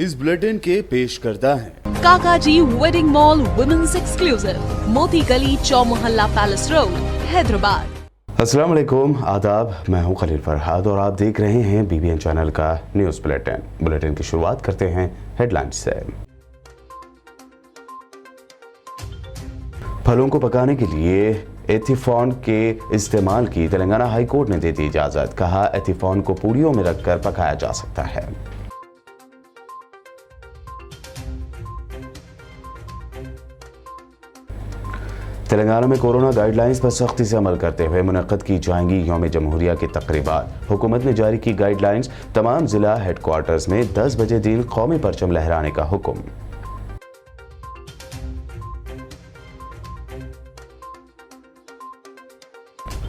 News bulletin के पेश करता है काकाजी वेडिंग मॉल वुमेन्स एक्सक्लूसिव, मोती गली, चौमुहल्ला पैलेस रोड, हैदराबाद। अस्सलाम वालेकुम, आदाब। मैं हूं खलील फरहाद और आप देख रहे हैं BBN चैनल का न्यूज़ बुलेटिन की शुरुआत करते हैं हेडलाइंस से। फलों को पकाने के लिए एथिफॉन के इस्तेमाल की तेलंगाना हाई कोर्ट ने दे दी इजाजत। कहा, एथिफॉन को पूड़ियों में रखकर पकाया जा सकता है। तेलंगाना में कोरोना गाइडलाइंस पर सख्ती से अमल करते हुए मुनक्कद की जाएंगी यौम जमहूरिया की तकरीबात। हुकूमत ने जारी की गाइडलाइंस, तमाम जिला हेडक्वार्टर्स में 10 बजे दिन कौमी परचम लहराने का हुक्म।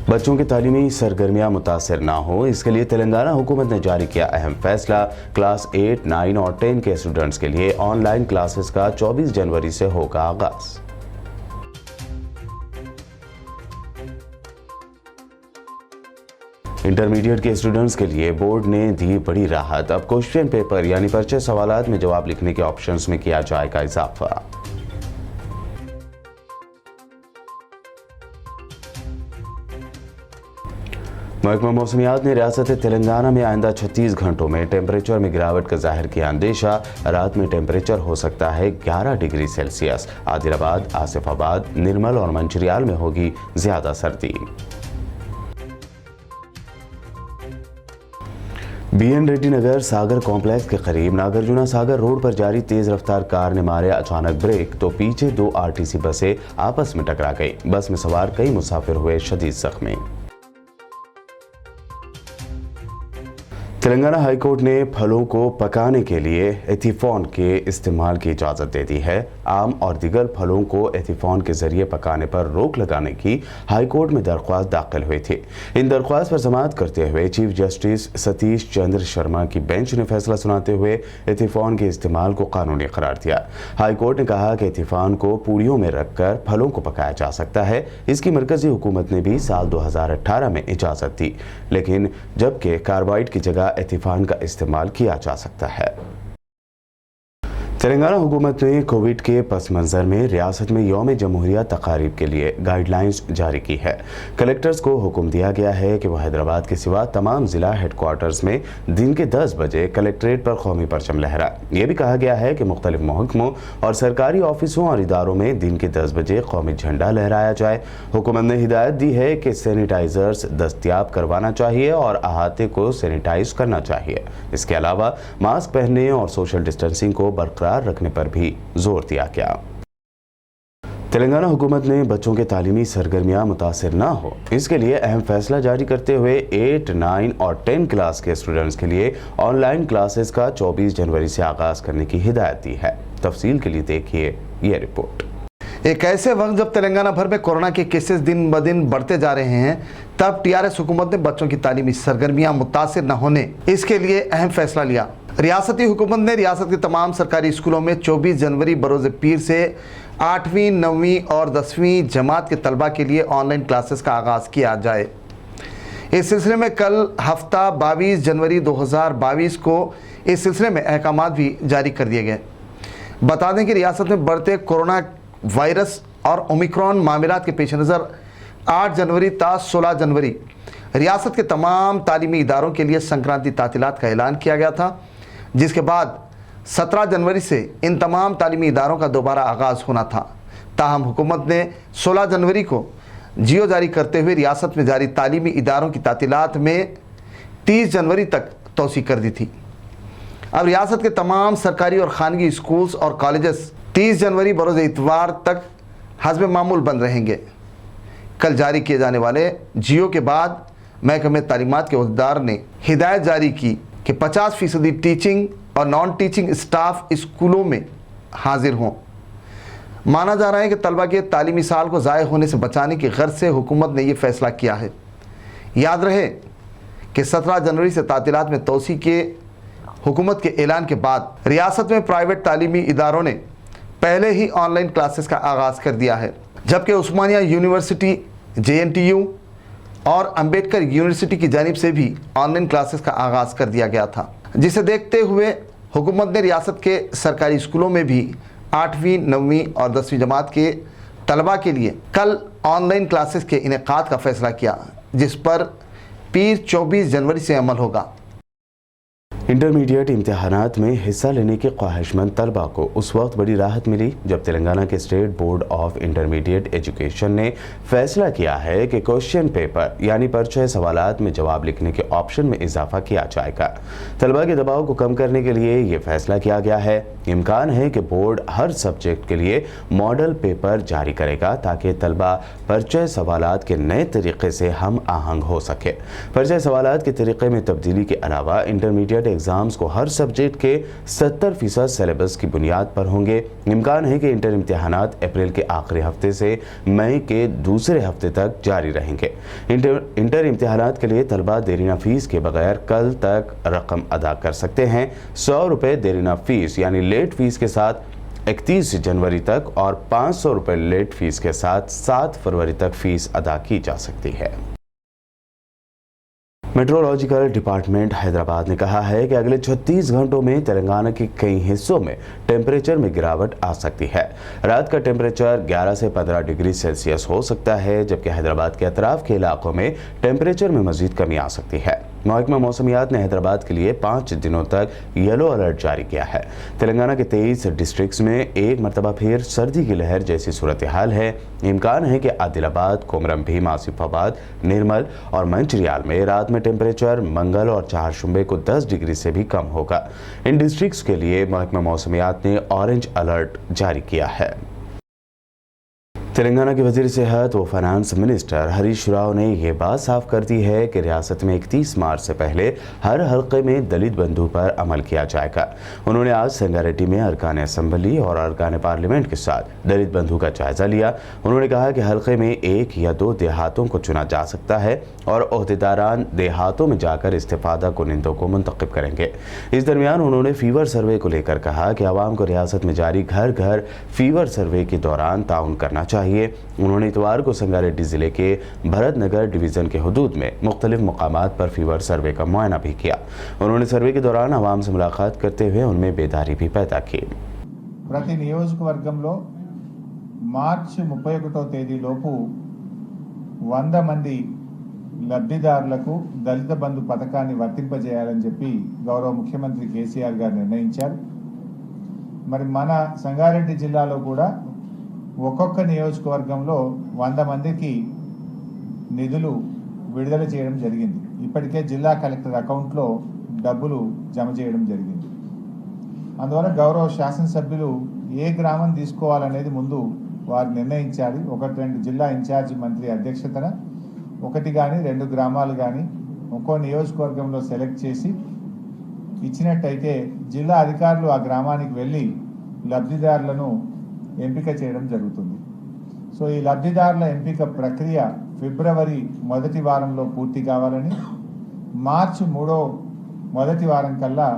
बच्चों की तालीमी सरगर्मियां मुतासिर ना हो, इसके लिए तेलंगाना हुकूमत ने जारी किया अहम फैसला। क्लास 8, 9 और 10 के स्टूडेंट्स के लिए ऑनलाइन क्लासेस का 24 जनवरी से होगा आगाज। इंटरमीडिएट के स्टूडेंट्स के लिए बोर्ड ने दी बड़ी राहत। अब क्वेश्चन पेपर यानी पर्चे सवालात में जवाब लिखने के ऑप्शंस में किया जाएगा इजाफा। महकमा मौसमियात ने रियासत तेलंगाना में आइंदा 36 घंटों में टेम्परेचर में गिरावट का जाहिर किया अंदेशा। रात में टेम्परेचर हो सकता है 11 डिग्री सेल्सियस। आदिलाबाद, आसिफाबाद, निर्मल और मंचिरियाल में होगी ज्यादा सर्दी। BN रेड्डी नगर सागर कॉम्प्लेक्स के करीब नागार्जुना सागर रोड पर जारी तेज रफ्तार कार ने मारे अचानक ब्रेक तो पीछे 2 RTC बसें आपस में टकरा गई। बस में सवार कई मुसाफिर हुए शदीद जख्मी। तेलंगाना हाईकोर्ट ने फलों को पकाने के लिए एथिफॉन के इस्तेमाल की इजाज़त दे दी है। आम और दीगर फलों को एथिफॉन के जरिए पकाने पर रोक लगाने की हाईकोर्ट में दरख्वास्त दाखिल हुई थी। इन दरख्वास्त पर समाअत करते हुए चीफ जस्टिस सतीश चंद्र शर्मा की बेंच ने फैसला सुनाते हुए एथिफॉन के इस्तेमाल को कानूनी करार दिया। हाईकोर्ट ने कहा कि एथिफॉन को पूड़ियों में रखकर फलों को पकाया जा सकता है। इसकी मरकजी हुकूमत ने भी साल 2018 में इजाज़त दी, लेकिन जबकि कार्बाइड की जगह एथिफॉन का इस्तेमाल किया जा सकता है। तेलंगाना हुकूमत ने कोविड के पस मंजर में रियासत में यौम जमहूरिया तकारीब के लिए गाइडलाइंस जारी की है। कलेक्टर्स को हुक्म दिया गया है कि वह हैदराबाद के सिवा तमाम जिला हेडक्वार्टर्स में दिन के 10 बजे कलेक्ट्रेट पर कौमी परचम लहराए। यह भी कहा गया है कि मुख्तलिफ महकमों और सरकारी ऑफिसों और इदारों में दिन के 10 बजे कौमी झंडा लहराया जाए। हुकूमत ने हिदायत दी है कि सैनिटाइजर्स दस्तयाब करवाना चाहिए और अहाते को सैनिटाइज करना चाहिए। इसके अलावा मास्क पहनने और सोशल डिस्टेंसिंग को बरकरार रखने पर भी जोर दिया गया। तेलंगाना हुकूमत ने बच्चों के तालीमी सरगर्मियां मुतासिर ना हो, इसके लिए अहम फैसला जारी करते हुए 8, 9 और 10 क्लास के स्टूडेंट्स के लिए ऑनलाइन क्लासेस का 24 जनवरी से आगाज करने की हिदायत दी है। तफसील के लिए देखिए ये रिपोर्ट। एक ऐसे वक्त जब तेलंगाना भर में कोरोना के केसेस दिन ब दिन बढ़ते जा रहे हैं, तब TRS हुकूमत ने बच्चों की तालीमी सरगर्मियां मुतासिर न होने इसके लिए अहम फैसला लिया। रियासती हुकूमत ने रियासत के तमाम सरकारी स्कूलों में 24 जनवरी बरोज़ पीर से 8वीं, 9वीं और 10वीं जमात के तलबा के लिए ऑनलाइन क्लासेस का आगाज़ किया जाए। इस सिलसिले में कल हफ्ता 22 जनवरी 2022 को इस सिलसिले में अहकाम भी जारी कर दिए गए। बता दें कि रियासत में बढ़ते कोरोना वायरस और ओमिक्रॉन मामलात के पेश नज़र 8 जनवरी ता 16 जनवरी रियासत के तमाम तालीमी इदारों के लिए संक्रांति तातीलात का ऐलान किया गया था, जिसके बाद 17 जनवरी से इन तमाम तालीमी इदारों का दोबारा आगाज़ होना था। ताहम हुकूमत ने 16 जनवरी को जियो जारी करते हुए रियासत में जारी तालीमी इदारों की तातीलात में 30 जनवरी तक तोसी कर दी थी। अब रियासत के तमाम सरकारी और खानगी स्कूल्स और कॉलेजेस 30 जनवरी बरोज़ इतवार तक हस्ब मामूल बंद रहेंगे। कल जारी किए जाने वाले जियो के बाद महकमे तालीमात के अहदेदार ने हिदायत जारी की कि 50% टीचिंग और नॉन टीचिंग स्टाफ स्कूलों में हाजिर हों। माना जा रहा है कि तलबा के तालीमी साल को ज़ाय होने से बचाने की गर्ज से हुकूमत ने यह फैसला किया है। याद रहे कि 17 जनवरी से तातीलात में तोसी के हुकूमत के ऐलान के बाद रियासत में प्राइवेट तालीमी इदारों ने पहले ही ऑनलाइन क्लासेस का आगाज़ कर दिया है, जबकि उस्मानिया यूनिवर्सिटी, JNTU और अंबेडकर यूनिवर्सिटी की जानिब से भी ऑनलाइन क्लासेस का आगाज़ कर दिया गया था, जिसे देखते हुए हुकूमत ने रियासत के सरकारी स्कूलों में भी 8वीं, 9वीं और 10वीं जमात के तलबा के लिए कल ऑनलाइन क्लासेस के इनेकाद का फैसला किया, जिस पर पीर 24 जनवरी से अमल होगा। इंटरमीडिएट इम्तिहानात में हिस्सा लेने के ख्वाहिशमंद तलबा को उस वक्त बड़ी राहत मिली जब तेलंगाना के state board of intermediate education ने फैसला किया है कि क्वेश्चन पेपर यानी पर्चे सवालात में जवाब लिखने के ऑप्शन में इजाफा किया जाएगा। तलबा के दबाव को कम करने के लिए ये फैसला किया गया है। इम्कान है कि बोर्ड हर सब्जेक्ट के लिए मॉडल पेपर जारी करेगा ताकि तलबा पर्चे सवालात के नए तरीके से हम आहंग हो सके। पर्चे सवालात के तरीके में तब्दीली के अलावा इंटरमीडिएट एग्जाम्स को हर सब्जेक्ट के 70% सिलेबस की बुनियाद पर होंगे। इम्कान है कि इंटर इम्तिहानात अप्रैल के आखिरी हफ्ते से मई के दूसरे हफ्ते तक जारी रहेंगे। इंटर इम्तिहानात के लिए तलबा देरीना फीस के बगैर कल तक रकम अदा कर सकते हैं। 100 रुपये देरीना फीस यानी लेट फीस के साथ 31 जनवरी तक और 500 रुपये लेट फीस के साथ 7 फरवरी तक फीस अदा की जा सकती है। मेट्रोलॉजिकल डिपार्टमेंट हैदराबाद ने कहा है कि अगले 36 घंटों में तेलंगाना के कई हिस्सों में टेम्परेचर में गिरावट आ सकती है। रात का टेम्परेचर 11 से 15 डिग्री सेल्सियस हो सकता है, जबकि हैदराबाद के अतराफ के इलाकों में टेम्परेचर में मजीद कमी आ सकती है। महकमा मौसमियात ने हैदराबाद के लिए 5 दिनों तक येलो अलर्ट जारी किया है। तेलंगाना के 23 डिस्ट्रिक्ट्स में एक मरतबा फिर सर्दी की लहर जैसी सूरत हाल है। इम्कान है कि आदिलाबाद, कोमरम भीम, आसिफाबाद, निर्मल और मंचिरियाल में रात में टेम्परेचर मंगल और चारशुंबे को 10 डिग्री से भी कम होगा। इन डिस्ट्रिक्ट्स के लिए महकमा मौसमियात ने ऑरेंज अलर्ट जारी किया है। तेलंगाना के वजीर सेहत व फाइनेंस मिनिस्टर हरीश राव ने यह बात साफ कर दी है कि रियासत में 31 मार्च से पहले हर हल्के में दलित बंधु पर अमल किया जाएगा। उन्होंने आज संगारेड्डी में अरकान असम्बली और अरकान पार्लियामेंट के साथ दलित बंधु का जायजा लिया। उन्होंने कहा कि हल्के में 1 या 2 देहातों को चुना जा सकता है और ओहदेदारान देहातों में जाकर इस्तेफादा कुनिंदों को मुंतखब करेंगे। इस दरमियान उन्होंने फीवर सर्वे को लेकर कहा कि आवाम को रियासत में जारी घर घर फीवर सर्वे के दौरान ताउन करना चाहिए। उन्होंने इतवार को संगारेड्डी जिले के भरतनगर डिवीजन के हुदूद में मुख्तलिफ मकामात पर फीवर सर्वे का मुआयना भी किया। उन्होंने सर्वे के दौरान आवाम से मुलाकात करते हुए उनमें बेदारी भी पैदा की। ప్రతి నియోజకవర్గంలో మార్చి 31వ తేదీలోపు 100 మంది లబ్ధిదారులకు దళిత బంధు పథకాన్ని వర్తింపజేయాలని చెప్పి గౌరవ ముఖ్యమంత్రి కేసీఆర్ గారు నిర్ణయించారు। మరి మన సంగారెడ్డి జిల్లాలో కూడా ఒక్కొక్క నియోజకవర్గంలో 100 మందికి నిధులు విడుదల చేయడం జరిగింది। ఇప్పటికే జిల్లా కలెక్టర్ అకౌంట్లో డబ్బులు జమ చేయడం జరిగింది। అందువల్ల గౌరవ శాసనసభ్యులు ఏ గ్రామం తీసుకోవాలనేది ముందు వారు నిర్ణయించాలి। 1-2 జిల్లా ఇన్ఛార్జి మంత్రి అధ్యక్షతన 1 కానీ 2 గ్రామాలు కానీ ఒక్కో నియోజకవర్గంలో సెలెక్ట్ చేసి ఇచ్చినట్టయితే జిల్లా అధికారులు ఆ గ్రామానికి వెళ్ళి లబ్ధిదారులను ఎంపిక చేయడం జరుగుతుంది। సో ఈ లబ్ధిదారుల ఎంపిక ప్రక్రియ ఫిబ్రవరి మొదటి వారంలో పూర్తి కావాలని, మార్చి 3వ మొదటి వారం కల్లా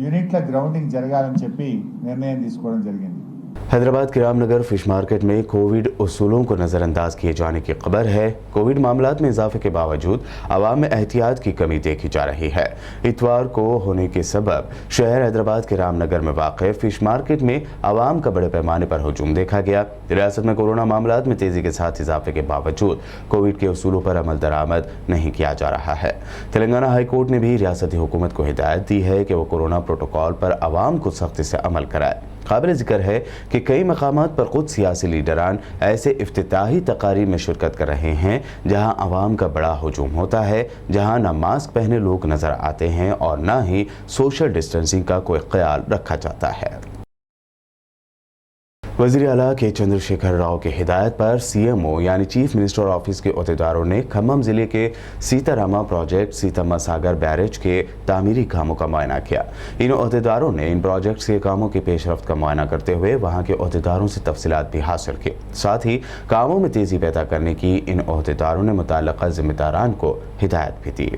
యూనిట్ల గ్రౌండింగ్ జరగాలని చెప్పి నిర్ణయం తీసుకోవడం జరిగింది। हैदराबाद के रामनगर फिश मार्केट में कोविड उसूलों को नज़रअंदाज किए जाने की खबर है। कोविड मामलात में इजाफे के बावजूद आवाम में एहतियात की कमी देखी जा रही है। इतवार को होने के सबब शहर हैदराबाद के रामनगर में वाक़ फिश मार्केट में आवाम का बड़े पैमाने पर हजूम देखा गया। रियासत में कोरोना मामलात में तेज़ी के साथ इजाफे के बावजूद कोविड के उसूलों पर अमल दरामद नहीं किया जा रहा है। तेलंगाना हाई कोर्ट ने भी रियासती हुकूमत को हिदायत दी है कि वो कोरोना प्रोटोकॉल पर आवाम को सख्ती से अमल कराए। काबिल जिक्र है कि कई मकामात पर खुद सियासी लीडरान ऐसे इफ्तिताही तकारीब में शिरकत कर रहे हैं जहां आवाम का बड़ा हजूम होता है, जहां न मास्क पहने लोग नज़र आते हैं और न ही सोशल डिस्टेंसिंग का कोई ख्याल रखा जाता है। वज़ीर आला के चंद्रशेखर राव की हिदायत पर CMO यानी चीफ मिनिस्टर ऑफिस के अहदेदारों ने खम्मम ज़िले के सीतारामा प्रोजेक्ट सीतम्मा सागर बैरेज के तामीरी कामों का मुआयना किया। इन अहदेदारों ने इन प्रोजेक्ट्स के कामों की पेशरफ्त का मुआयना करते हुए वहां के अहदेदारों से तफसीलात भी हासिल की। साथ ही कामों में तेज़ी पैदा करने की इन अहदेदारों ने मुतल्लिक़ा ज़िम्मेदारान को हिदायत भी दी।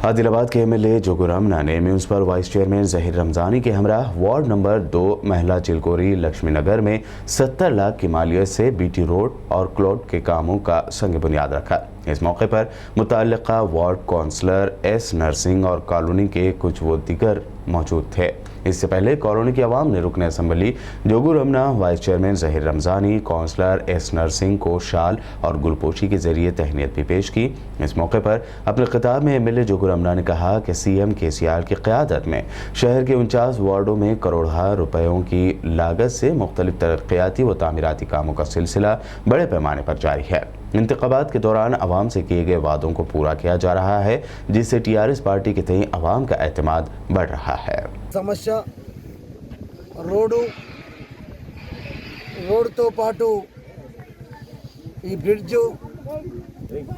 आदिलाबाद के एमएलए जोगू रमना ने municipal vice chairman Zaheer Ramzani के हमरा वार्ड नंबर 2 महिला चिलकोरी लक्ष्मी नगर में 70 लाख की मालियत से बीटी रोड और क्लॉट के कामों का संग बुनियाद रखा। इस मौके पर मुताल्लिका वार्ड काउंसलर एस नरसिंह और कॉलोनी के कुछ वो दीगर मौजूद थे। इससे पहले कॉलोनी की आवाम ने रुकन assembly Jogu Ramana, vice chairman Zaheer Ramzani, councillor S Narasimha को शाल और गुलपोशी के जरिए तहनीत भी पेश की। इस मौके पर अपने खिताब में एमएलए जोगू रमना ने कहा कि सीएम केसीआर की क़यादत में शहर के 49 वार्डों में करोड़ों रुपयों की लागत से मुख्तलिफ तरक्याती व तामीराती कामों का सिलसिला बड़े पैमाने पर जारी है। इंतखाबात के दौरान अवाम से किए गए वादों को पूरा किया जा रहा है, जिससे टीआरएस पार्टी के तई अवाम का एतमाद बढ़ रहा है। సమస్య రోడ్తో పాటు ఈ బ్రిడ్జ్,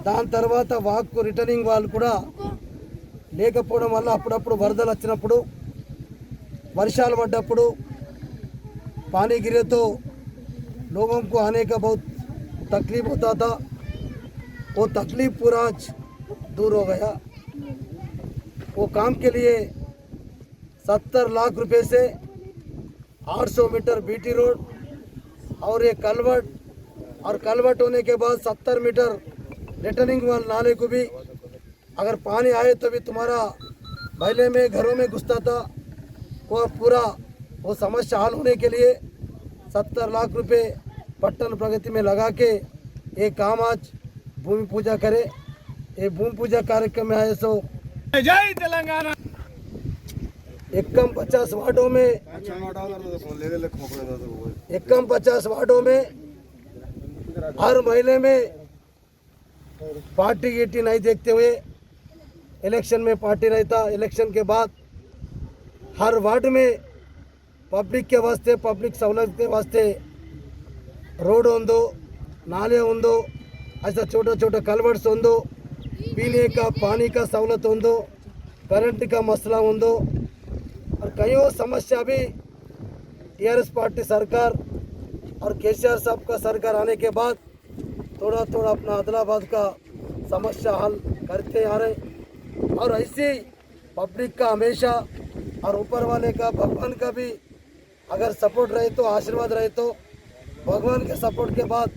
దాని తర్వాత వాక్ రిటర్నింగ్ వాళ్ళు కూడా లేకపోవడం వల్ల అప్పుడప్పుడు వరదలు వచ్చినప్పుడు, వర్షాలు పడ్డప్పుడు पानी गिरे तो लोगों को आने का बहुत तकलीफ होता था। वो तकलीफ पूरा आज दूर हो गया। वो काम के लिए 70 लाख रुपए से 800 मीटर बीटी रोड और एक कलवर्ट, और कलवर्ट होने के बाद 70 मीटर रिटर्निंग वाल नाले को भी अगर पानी आए तो भी तुम्हारा महल्ले में घरों में घुसता था। वो पूरा वो समस्या हल होने के लिए 70 लाख रुपए पट्टन प्रगति में लगा के ये काम आज भूमि पूजा करे। ये भूमि पूजा कार्यक्रम में आए सो जय तेलंगाना। एकम 50 वार्डों में 50 वार्डों में हर महीने में पार्टी गिटी नहीं देखते हुए, इलेक्शन में पार्टी रहता, इलेक्शन के बाद हर वार्ड में पब्लिक के वास्ते, पब्लिक सहूलत के वास्ते रोड होंदो, नाले होंदो, ऐसा छोटा छोटा कलवर्ट्स होंदो, पीने का पानी का सहूलत होंदो, करंट का मसला होंदो, और कई समस्या भी टीआरएस पार्टी सरकार और केसीआर साहब का सरकार आने के बाद थोड़ा थोड़ा अपना आदिलाबाद का समस्या हल करते आ रहे। और ऐसे पब्लिक का हमेशा और ऊपर वाले का, भगवान का भी अगर सपोर्ट रहे तो, आशीर्वाद रहे तो, भगवान के सपोर्ट के बाद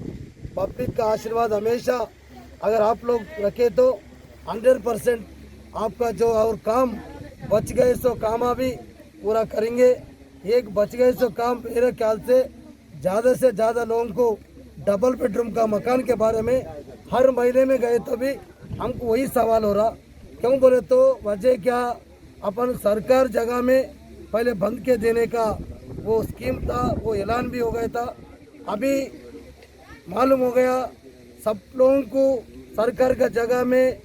पब्लिक का आशीर्वाद हमेशा अगर आप लोग रखे तो 100% आपका जो और काम बच गए सो काम भी पूरा करेंगे। एक बच गए सो काम मेरे ख्याल से ज़्यादा लोगों को डबल बेडरूम का मकान के बारे में हर महीने में गए तो भी हमको वही सवाल हो रहा। क्यों बोले तो वजह क्या, अपन सरकार जगह में पहले बंद के देने का वो स्कीम था, वो ऐलान भी हो गया था। अभी मालूम हो गया सब लोगों को सरकार का जगह में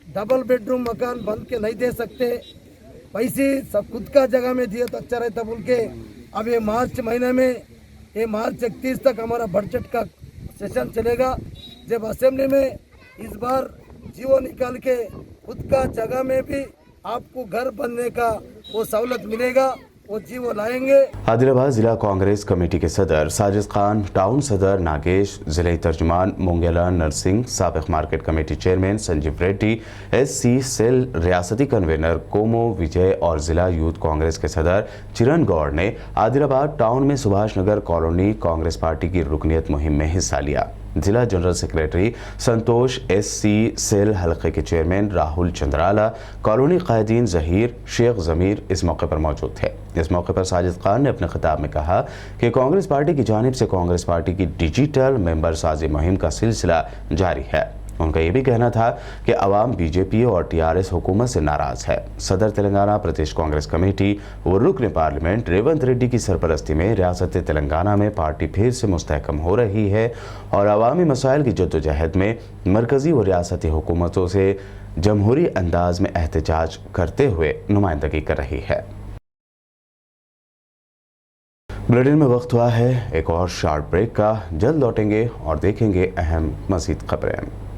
डबल बेडरूम मकान बंद के नहीं दे सकते, पैसे सब खुद का जगह में दिए तो अच्छा रहता बोल के अब ये मार्च महीने में, ये मार्च 31 तक हमारा बजट का सेशन चलेगा। जब असेंबली में इस बार जीवो निकाल के खुद का जगह में भी आपको घर बनने का वो सहूलत मिलेगा, वो जीवो लाएंगे। आदिलाबाद जिला कांग्रेस कमेटी के सदर साजिद खान, टाउन सदर नागेश, जिले तर्जुमान मोंगेला नरसिंह, साबिक market committee chairman Sanjeev Reddy, SC cell रियासती कन्वेनर कोमो विजय और जिला यूथ कांग्रेस के सदर चिरण गौड़ ने आदिलाबाद टाउन में सुभाष नगर कॉलोनी कांग्रेस पार्टी की रुकनीत मुहिम में हिस्सा लिया। जिला जनरल सेक्रेटरी संतोष, एससी सेल हलके के चेयरमैन राहुल चंद्राला, कॉलोनी कायदीन जहीर, शेख जमीर इस मौके पर मौजूद थे। इस मौके पर साजिद खान ने अपने खिताब में कहा कि कांग्रेस पार्टी की जानिब से कांग्रेस पार्टी की डिजिटल मेंबर साजी मुहिम का सिलसिला जारी है। उनका ये भी कहना था कि अवाम बीजेपी और टीआरएस हुकूमत से नाराज है। सदर तेलंगाना प्रदेश कांग्रेस कमेटी व रुकन पार्लियामेंट रेवंत रेड्डी की सरपरस्ती में रियासत तेलंगाना में पार्टी फिर से मुस्तहकम हो रही है और अवामी मसाइल की जद्दोजहद में मरकजी व रियासती हुकूमतों से जमहूरी अंदाज में एहतजाज करते हुए नुमाइंदगी कर रही है। बुलेटिन में वक्त हुआ है एक और शॉर्ट ब्रेक का। जल्द लौटेंगे और देखेंगे अहम मज़ीद खबरें।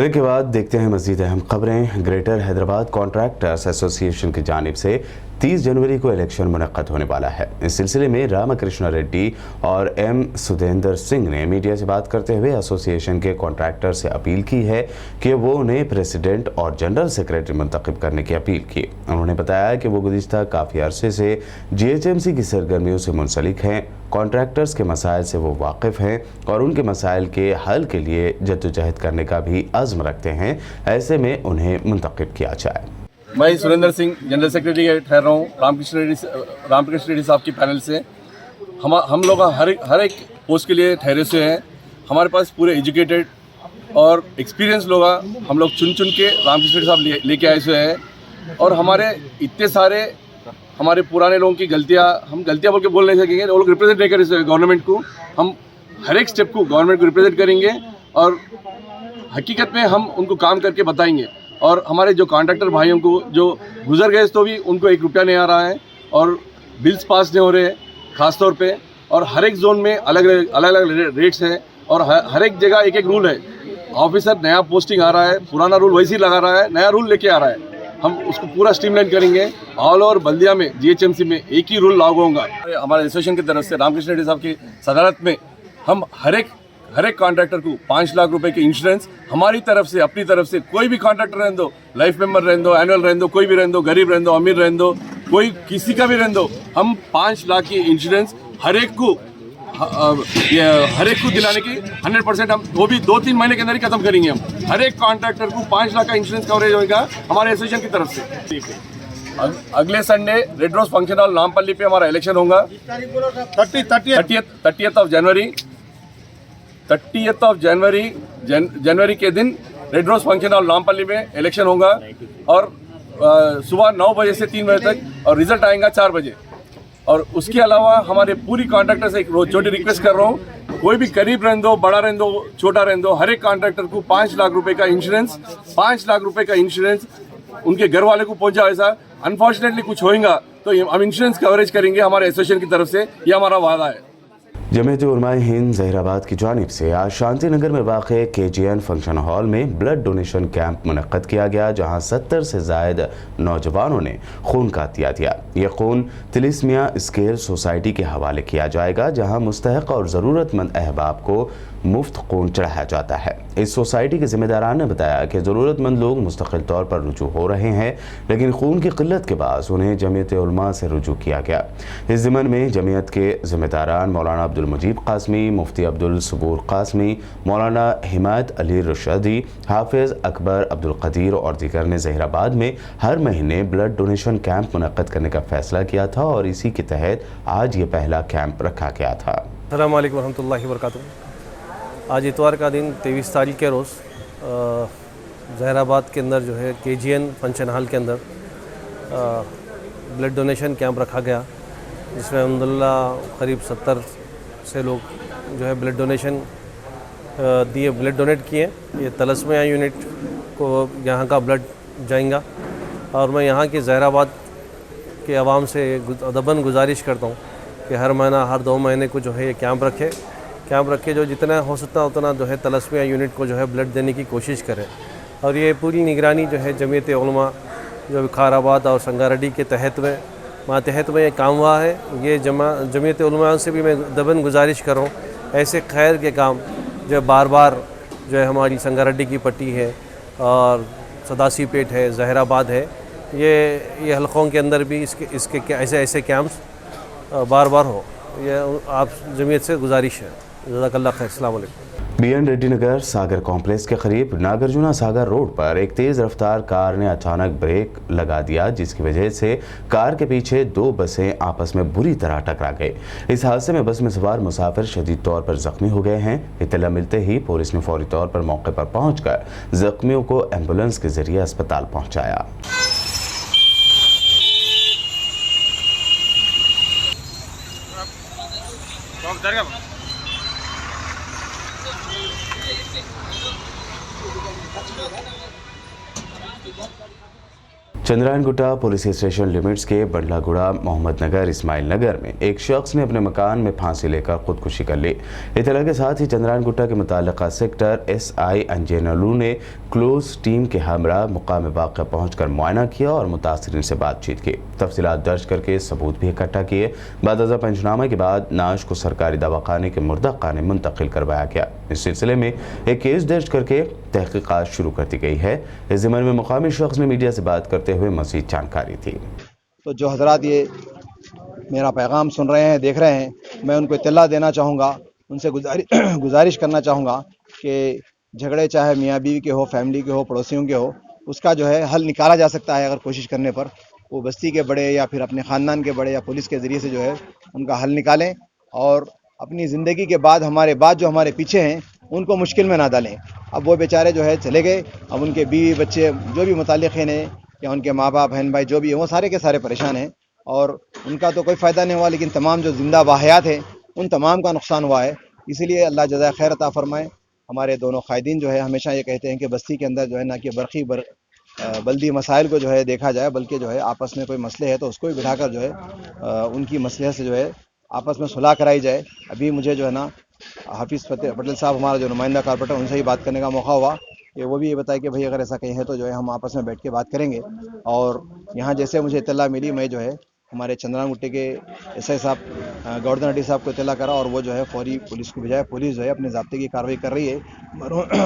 ब्रेक के बाद देखते हैं मज़ीद अहम खबरें। ग्रेटर हैदराबाद कॉन्ट्रैक्टर्स एसोसिएशन की जानिब से 30 जनवरी को इलेक्शन मुनक्कद होने वाला है। इस सिलसिले में रामकृष्ण रेड्डी और एम सुदेंदर सिंह ने मीडिया से बात करते हुए एसोसिएशन के कॉन्ट्रैक्टर से अपील की है कि वो उन्हें प्रेसिडेंट और जनरल सेक्रेटरी मुंतखब करने की अपील की। उन्होंने बताया कि वो गुज़िश्ता काफ़ी अरसे से GHMC की सरगर्मियों से मुंसलिक हैं, कॉन्ट्रैक्टर्स के मसाइल से वो वाकिफ़ हैं और उनके मसाइल के हल के लिए जद्दोजहद करने का भी अज़्म रखते हैं। ऐसे में उन्हें मुंतखब किया जाए। मैं सुरेंद्र सिंह जनरल सेक्रेटरी ठहर रहा हूँ रामकृष्ण रेड्डी साहब की पैनल से। हम लोग हर एक पोस्ट के लिए ठहरे हुए हैं। हमारे पास पूरे एजुकेटेड और एक्सपीरियंस लोग हम लोग चुन के रामकृष्ण रेड्डी साहब लेके आए हुए हैं। और हमारे इतने सारे हमारे पुराने लोगों की हम गलतियाँ बोल नहीं सकेंगे। वो लोग रिप्रेजेंट नहीं कर रहे गवर्नमेंट को। हम हर एक स्टेप को गवर्नमेंट को रिप्रेजेंट करेंगे और हकीकत में हम उनको काम करके बताएंगे। और हमारे जो कॉन्ट्रैक्टर भाइयों को जो गुजर गए तो भी उनको 1 रुपया नहीं आ रहा है और बिल्स पास नहीं हो रहे हैं ख़ास तौर पे। और हर एक जोन में अलग अलग रेट्स हैं और हर एक जगह एक रूल है। ऑफिसर नया पोस्टिंग आ रहा है, पुराना रूल वैसे ही लगा रहा है, नया रूल लेके आ रहा है। हम उसको पूरा स्ट्रीमलाइन करेंगे। ऑल ओवर बल्दिया में GHMC में एक ही रूल लागू होगा। हमारे एसोसिएशन की तरफ से रामकृष्ण रेड्डी साहब की सदारत में हम हर एक कॉन्ट्रैक्टर को 5 लाख रुपए के इंश्योरेंस हमारी तरफ से, अपनी तरफ से, कोई भी कॉन्ट्रैक्टर रहने दो, लाइफ मेंबर रहने दो, एनुअल रहने दो, कोई भी रहने दो, गरीब रहने दो, अमीर रहने दो, कोई किसी का भी रहने दो, हम 5 लाख की इंश्योरेंस हर एक को दिलाने की 100% हम वो भी 2-3 महीने के अंदर ही खत्म करेंगे। हम हर एक कॉन्ट्रैक्टर को 5 लाख का इंश्योरेंस कवरेज होगा हमारे एसोसिएशन की तरफ से। ठीक है, अगले Sunday Red Rose function hall Nampally पे हमारा इलेक्शन होगा 30th of January. 30th of जनवरी के दिन Red Rose function hall Nampally में इलेक्शन होगा और सुबह 9 बजे से 3 बजे तक और रिजल्ट आएगा 4 बजे। और उसके अलावा हमारे पूरी कॉन्ट्रैक्टर से एक छोटी रिक्वेस्ट कर रहा हूँ, कोई भी गरीब रहने दो, बड़ा रहने दो, छोटा रहने दो, हर एक कॉन्ट्रैक्टर को 5 लाख रुपए का इंश्योरेंस, 5 लाख रुपए का इंश्योरेंस उनके घर वाले को पहुंचा। ऐसा अनफॉर्चुनेटली कुछ होगा तो हम इंश्योरेंस कवरेज करेंगे हमारे एसोसिएशन की तरफ से, ये हमारा वादा है। जमीयत उलमा हिंद जहीराबाद की जानिब से आज शांति नगर में वाक़े KGN फंक्शन हॉल में ब्लड डोनेशन कैंप मुनक्कद किया गया, जहां 70 से ज़ायद नौजवानों ने खून का अतिया दिया। यह खून तिलिस्मिया स्केल सोसाइटी के हवाले किया जाएगा, जहां मुस्तहक और ज़रूरतमंद अहबाब को मुफ्त खून चढ़ाया जाता है। इस सोसाइटी के जिम्मेदारान ने बताया कि ज़रूरतमंद लोग मुस्तकिल तौर पर रुजू हो रहे हैं, लेकिन खून की किल्लत के बायस उन्हें जमीयत उलमा से रुजू किया गया। इस ज़िम्मन में जमीयत के जिम्मेदारान मौलाना अब्दुल मुजीब कासमी, मुफ्ती अब्दुल सबूर कासमी, मौलाना हिमायत अली रशदी, हाफिज़ अकबर अब्दुल कदीर और दीगर ने जहीराबाद में हर महीने ब्लड डोनेशन कैंप मुनक्कद करने का फैसला किया था और इसी के तहत आज ये पहला कैंप रखा गया था। अस्सलाम वालेकुम रहमतुल्लाहि व बरकातुहू। आज इतवार का दिन 23 तारीख के रोज़ जहीराबाद के अंदर जो है KGN फंक्शन हॉल के अंदर ब्लड डोनेशन कैंप रखा गया, जिसमें अल्हम्दुलिल्लाह करीब 70 से लोग जो है ब्लड डोनेशन ब्लड डोनेट किए। ये तलस्मिया यूनिट को यहाँ का ब्लड जाएगा और मैं यहाँ की जहीराबाद के आवाम से अदबन गुजारिश करता हूँ कि हर महीना, हर 2 महीने को जो है ये कैंप रखे जो जितना हो सकता उतना जो है तलस्मिया यूनिट को जो है ब्लड देने की कोशिश करें। और ये पूरी निगरानी जो है जमीयत उलमा जो विकाराबाद और संगारेड्डी के तहत में ये काम हुआ है। ये जमीयत उलमा से भी मैं दबन गुजारिश कर रहा हूँ, ऐसे खैर के काम जो बार बार जो है हमारी संगारेड्डी की पट्टी है और सदासी पेट है, जहीराबाद है, ये हलकों के अंदर भी इसके ऐसे कैंप्स बार बार हो, ये आप जमीयत से गुजारिश है। जज़ाकल्लाह खैर। अस्सलाम वालेकुम। BN रेड्डी नगर सागर कॉम्प्लेक्स के करीब नागार्जुना सागर रोड पर एक तेज़ रफ्तार कार ने अचानक ब्रेक लगा दिया, जिसकी वजह से कार के पीछे 2 बसें आपस में बुरी तरह टकरा गए। इस हादसे में बस में सवार मुसाफिर शदीद तौर पर जख्मी हो गए हैं। इत्तला मिलते ही पुलिस ने फौरी तौर पर मौके पर पहुंचकर जख्मियों को एम्बुलेंस के जरिए अस्पताल पहुँचाया। चंद्रायनगुट्टा पुलिस स्टेशन लिमिट्स के बंडलागुड़ा मोहम्मद नगर इस्माइल नगर में एक शख्स ने अपने मकान में फांसी लेकर खुदकुशी कर ली। इत्तला के साथ ही चंद्रायनगुट्टा के मुताल्लिका सेक्टर SI अंजनलू ने क्लोज टीम के हमरा मुकाम वाक़या पहुंचकर मुआयना किया और मुतासरीन से बातचीत की। तफसीलात दर्ज करके सबूत भी इकट्ठा किए। बादअज़ा पंचनामा के बाद नाश को सरकारी दवाखाने के मुर्दा खाने मुंतकिल करवाया गया। इस सिलसिले में एक केस दर्ज करके तहकीकात शुरू कर दी गई है। इस ज़िम्मे में मुकामी शख्स ने मीडिया से बात करते हुए मज़ीद जानकारी दी। तो जो हजरात ये मेरा पैगाम सुन रहे हैं, देख रहे हैं, मैं उनको इत्तला देना चाहूँगा, उनसे गुजारिश करना चाहूँगा कि झगड़े चाहे मियाँ बीवी के हो, फैमिली के हो, पड़ोसियों के हो, उसका जो है हल निकाला जा सकता है अगर कोशिश करने पर। वो बस्ती के बड़े या फिर अपने ख़ानदान के बड़े या पुलिस के ज़रिए से जो है उनका हल निकालें और अपनी ज़िंदगी के बाद जो हमारे पीछे हैं उनको मुश्किल में ना डालें। अब वो बेचारे जो है चले गए, अब उनके बीवी बच्चे जो भी मुताल्लिक़ीन हैं या उनके माँ बाप बहन भाई जो भी हैं वो सारे के सारे परेशान हैं और उनका तो कोई फ़ायदा नहीं हुआ, लेकिन तमाम जो ज़िंदा वाहियात हैं उन तमाम का नुकसान हुआ है। इसीलिए अल्लाह जज़ाए खैर अता फ़रमाए। हमारे दोनों क़ायदीन जो है हमेशा ये कहते हैं कि बस्ती के अंदर जो है ना कि बल्दी मसाइल को जो है देखा जाए, बल्कि जो है आपस में कोई मसले है तो उसको भी बिठाकर जो है उनकी मसले से जो है आपस में सुलह कराई जाए। अभी मुझे जो है ना हाफिज़ पटेल साहब हमारा जो नुमाइंदा कारपोरेटर उनसे ही बात करने का मौका हुआ कि वो भी ये बताए कि भाई अगर ऐसा कहीं है तो जो है हम आपस में बैठ के बात करेंगे। और यहाँ जैसे मुझे इत्तला मिली, मैं जो है हमारे चंद्रायनगुट्टे के SI साहब गवर्नर रेड्डी साहब को इत्तला करा और वो जो है फौरी पुलिस की बजाय पुलिस जो है अपने ज़ाब्ते की कार्रवाई कर रही है।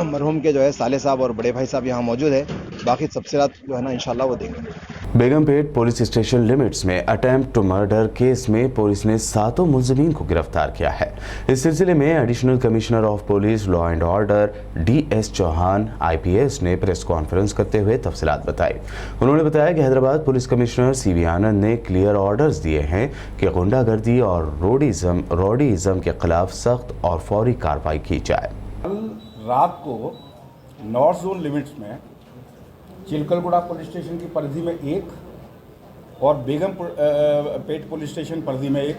मरहूम के जो है साले साहब और बड़े भाई साहब यहाँ मौजूद है, बाकी तफसीलात जो है ना इंशाल्लाह वो देंगे। बेगमपेट पुलिस स्टेशन लिमिट्स में अटेम्प्ट टू मर्डर केस में पुलिस ने 7 मुलज़िमीन को गिरफ्तार किया है। इस सिलसिले में additional commissioner of police law and order DS Chauhan IPS ने प्रेस कॉन्फ्रेंस करते हुए तफसीलात बताई। उन्होंने बताया कि Hyderabad police commissioner CV Anand ने क्लियर ऑर्डर्स दिए हैं कि गुंडागर्दी और रोडीज़म के खिलाफ सख्त और फौरी कार्रवाई की जाए। कल रात को नॉर्थ जोन लिमिट्स में चिलकलगुड़ा पुलिस स्टेशन की परिधि में एक और बेगमपेट पुलिस स्टेशन परिधि में एक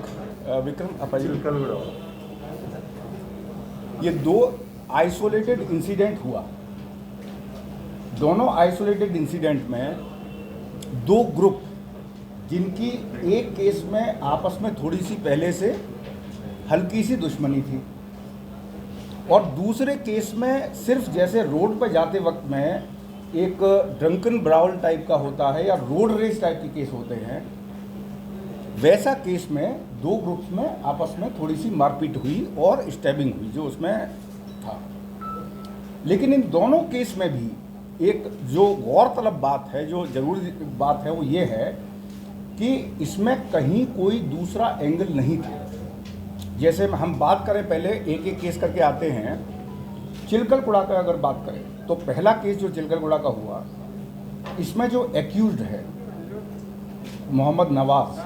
ये 2 आइसोलेटेड इंसिडेंट हुआ। दोनों आइसोलेटेड इंसिडेंट में 2 ग्रुप जिनकी एक केस में आपस में थोड़ी सी पहले से हल्की सी दुश्मनी थी और दूसरे केस में सिर्फ जैसे रोड पर जाते वक्त में एक ड्रंकन ब्राउल टाइप का होता है या रोड रेस टाइप के केस होते हैं, वैसा केस में 2 ग्रुप्स में आपस में थोड़ी सी मारपीट हुई और स्टैबिंग हुई जो उसमें था। लेकिन इन दोनों केस में भी एक जो गौरतलब बात है, जो जरूरी बात है, वो ये है कि इसमें कहीं कोई दूसरा एंगल नहीं था। जैसे हम बात करें, पहले एक एक केस करके आते हैं। चिलकलगुड़ा का अगर बात करें तो पहला केस जो चिलकलगुड़ा का हुआ, इसमें जो एक्यूज्ड है मोहम्मद नवाज,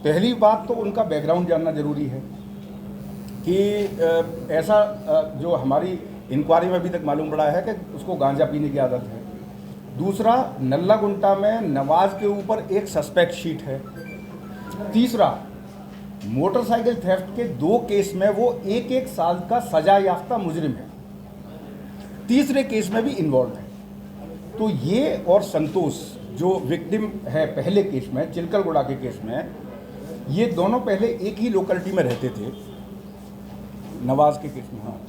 पहली बात तो उनका बैकग्राउंड जानना ज़रूरी है कि ऐसा जो हमारी इंक्वायरी में अभी तक मालूम पड़ा है कि उसको गांजा पीने की आदत है। दूसरा, नल्ला गुंटा में नवाज के ऊपर एक सस्पेक्ट शीट है। तीसरा, मोटरसाइकिल थेफ्ट के 2 केस में वो 1-1 साल का सजा याफ्ता मुजरिम है, तीसरे केस में भी इन्वॉल्व है। तो ये और संतोष जो विक्टिम है पहले केस में, चिलकलगुड़ा के केस में, ये दोनों पहले एक ही लोकेलिटी में रहते थे। नवाज के केस में, हाँ,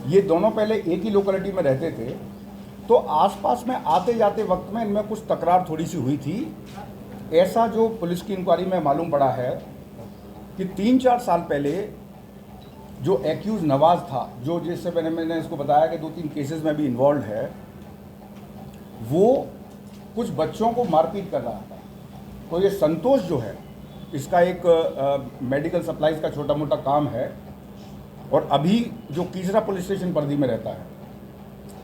ये दोनों पहले एक ही लोकेलिटी में रहते थे। तो आसपास में आते जाते वक्त में इनमें कुछ तकरार थोड़ी सी हुई थी। ऐसा जो पुलिस की इंक्वायरी में मालूम पड़ा है कि 3-4 साल पहले जो एक्यूज नवाज था, जो जिससे मैंने इसको बताया कि 2-3 केसेस में भी इन्वॉल्व है, वो कुछ बच्चों को मारपीट कर रहा था। तो ये संतोष जो है, इसका एक मेडिकल सप्लाईज का छोटा मोटा काम है और अभी जो कीजरा पुलिस स्टेशन परिधि में रहता है,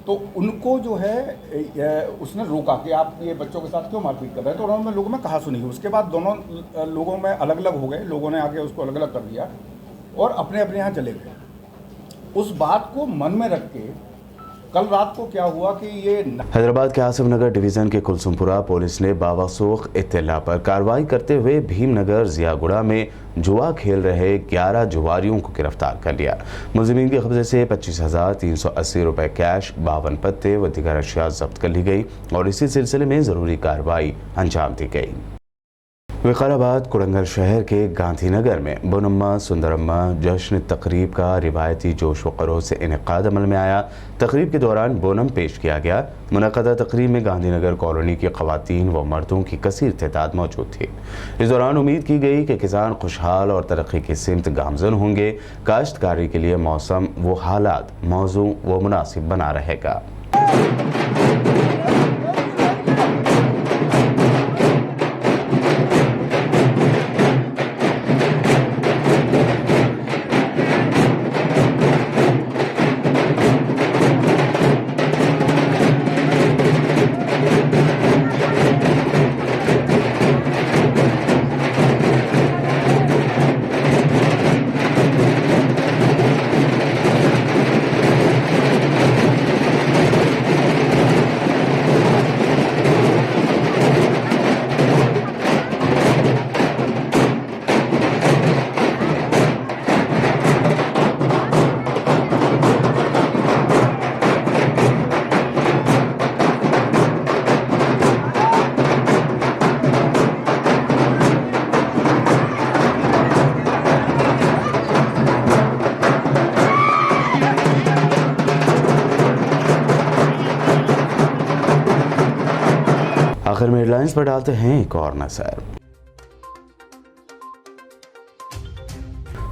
तो उनको जो है उसने रोका कि आप ये बच्चों के साथ क्यों मारपीट कर रहे हैं। तो उन्होंने लोगों में कहा सुनी। उसके बाद दोनों लोगों में अलग अलग हो गए, लोगों ने आके उसको अलग अलग कर दिया और अपने अपने यहाँ चले गए। उस बात को मन में रख के कल रात को क्या हुआ कि ये हैदराबाद के आसिफ नगर डिवीजन के कुलसुमपुरा पुलिस ने बावसूख इत्तला पर कार्रवाई करते हुए भीमनगर जियागुड़ा में जुआ खेल रहे 11 जुआरियों को गिरफ्तार कर लिया। मुलजिमीन के कब्जे से 25,380 रुपए कैश, 52 पत्ते व दीगर अशिया जब्त कर ली गई और इसी सिलसिले में जरूरी कार्रवाई अंजाम दी गई। विकाराबाद कुरंगल शहर के गांधीनगर में बोनम्मा सुंदरम्मा जश्न तकरीब का रिवायती जोश व खरोश से इनेकाद अमल में आया। तकरीब के दौरान बोनम पेश किया गया। मुनक़दा तकरीब में गांधीनगर कॉलोनी की ख़वातीन व मर्दों की कसीर तादाद मौजूद थी। इस दौरान उम्मीद की गई कि किसान खुशहाल और तरक्की की सिमत गामजन होंगे। काश्तकारी के लिए मौसम व हालात मौजू व मुनासिब बना रहेगा। आखिर में हेडलाइंस पर डालते हैं एक और नजर।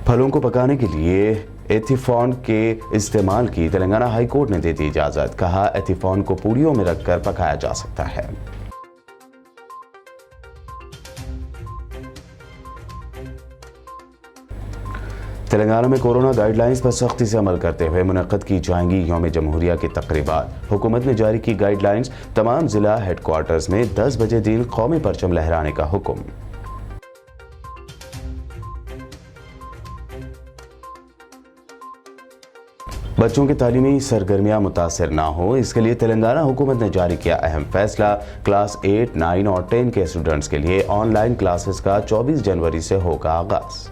फलों को पकाने के लिए एथिफॉन के इस्तेमाल की तेलंगाना हाई कोर्ट ने दे दी इजाजत। कहा एथिफॉन को पूड़ियों में रखकर पकाया जा सकता है। तेलंगाना में कोरोना गाइडलाइंस पर सख्ती से अमल करते हुए मुनक्कद की जाएंगी यौम जमहूरिया की तकरीबात। हुकूमत ने जारी की गाइडलाइंस, तमाम जिला हेडक्वार्टर्स में 10 बजे दिन कौमी परचम लहराने का हुक्म। बच्चों की तालीमी सरगर्मियां मुतासर ना हो, इसके लिए तेलंगाना हुकूमत ने जारी किया अहम फैसला। क्लास 8, 9 और 10 के स्टूडेंट्स के लिए ऑनलाइन क्लासेस का 24 जनवरी से होगा आगाज।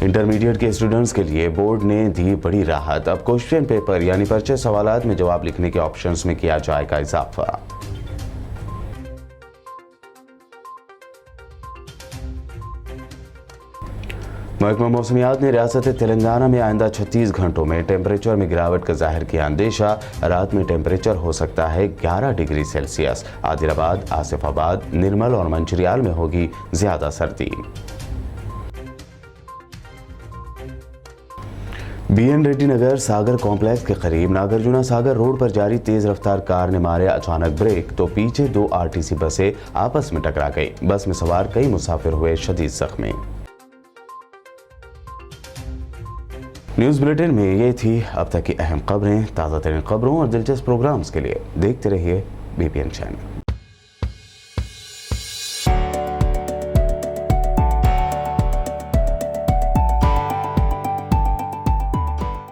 इंटरमीडिएट के स्टूडेंट्स के लिए बोर्ड ने दी बड़ी राहत। अब क्वेश्चन पेपर यानी पर्चे सवालात में जवाब लिखने के ऑप्शंस में किया जाएगा इजाफा। महकमा मौसमियात ने रियासत तेलंगाना में आइंदा 36 घंटों में टेम्परेचर में गिरावट का जाहिर किया अंदेशा। रात में टेम्परेचर हो सकता है 11 डिग्री सेल्सियस। आदिलाबाद, आसिफाबाद, निर्मल और मंचिरियाल में होगी ज्यादा सर्दी। BN रेड्डी नगर सागर कॉम्प्लेक्स के करीब नागार्जुना सागर रोड पर जारी तेज रफ्तार कार ने मारे अचानक ब्रेक तो पीछे 2 RTC बसें आपस में टकरा गई। बस में सवार कई मुसाफिर हुए शदीद जख्मी। न्यूज़ बुलेटिन में ये थी अब तक की अहम खबरें। ताज़ा तरीन खबरों और दिलचस्प प्रोग्राम्स के लिए देखते रहिए BPN चैनल।